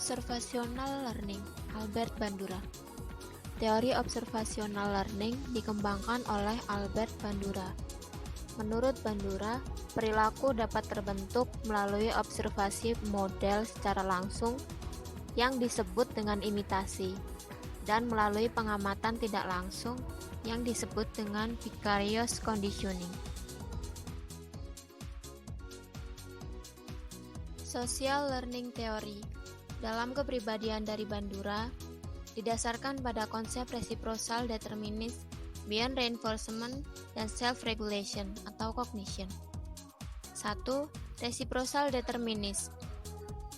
Observational Learning, Albert Bandura. Teori observational learning dikembangkan oleh Albert Bandura. Menurut Bandura, perilaku dapat terbentuk melalui observasi model secara langsung yang disebut dengan imitasi, dan melalui pengamatan tidak langsung yang disebut dengan vicarious conditioning. Social Learning Theory dalam kepribadian dari Bandura didasarkan pada konsep reciprocal determinism, beyond reinforcement, dan self-regulation atau cognition. 1. Reciprocal determinism,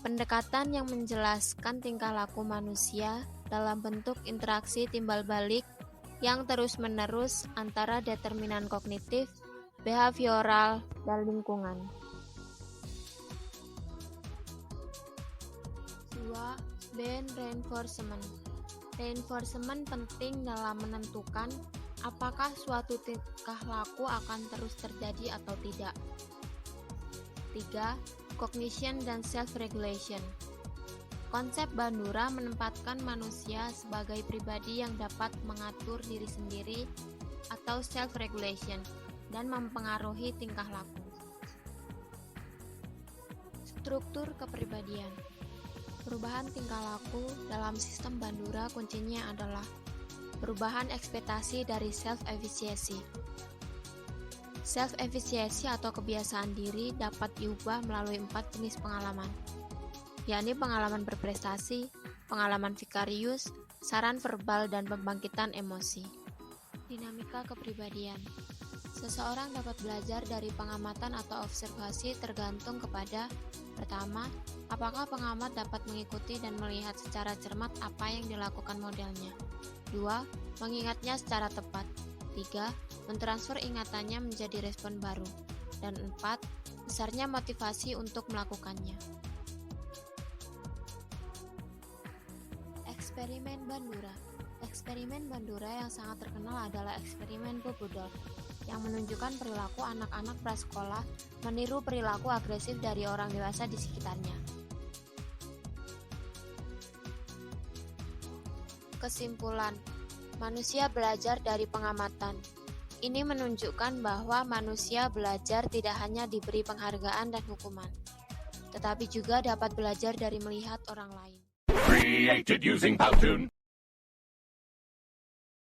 pendekatan yang menjelaskan tingkah laku manusia dalam bentuk interaksi timbal balik yang terus-menerus antara determinan kognitif, behavioral, dan lingkungan. 2. Beyond reinforcement. Reinforcement penting dalam menentukan apakah suatu tingkah laku akan terus terjadi atau tidak. 3. Cognition dan self-regulation. Konsep Bandura menempatkan manusia sebagai pribadi yang dapat mengatur diri sendiri atau self-regulation dan mempengaruhi tingkah laku. Struktur kepribadian. Perubahan tingkah laku dalam sistem Bandura kuncinya adalah perubahan ekspektasi dari self-efficacy. Self-efficacy atau kebiasaan diri dapat diubah melalui 4 jenis pengalaman, yakni pengalaman berprestasi, pengalaman vicarious, saran verbal, dan pembangkitan emosi. Dinamika kepribadian. Seseorang dapat belajar dari pengamatan atau observasi tergantung kepada: pertama, apakah pengamat dapat mengikuti dan melihat secara cermat apa yang dilakukan modelnya. 2. Mengingatnya secara tepat. 3. Mentransfer ingatannya menjadi respon baru. Dan 4. Besarnya motivasi untuk melakukannya. Eksperimen Bandura. Eksperimen Bandura yang sangat terkenal adalah eksperimen Pupudov, yang menunjukkan perilaku anak-anak prasekolah meniru perilaku agresif dari orang dewasa di sekitarnya. Kesimpulan, manusia belajar dari pengamatan. Ini menunjukkan bahwa manusia belajar tidak hanya diberi penghargaan dan hukuman, tetapi juga dapat belajar dari melihat orang lain. Created using Powtoon.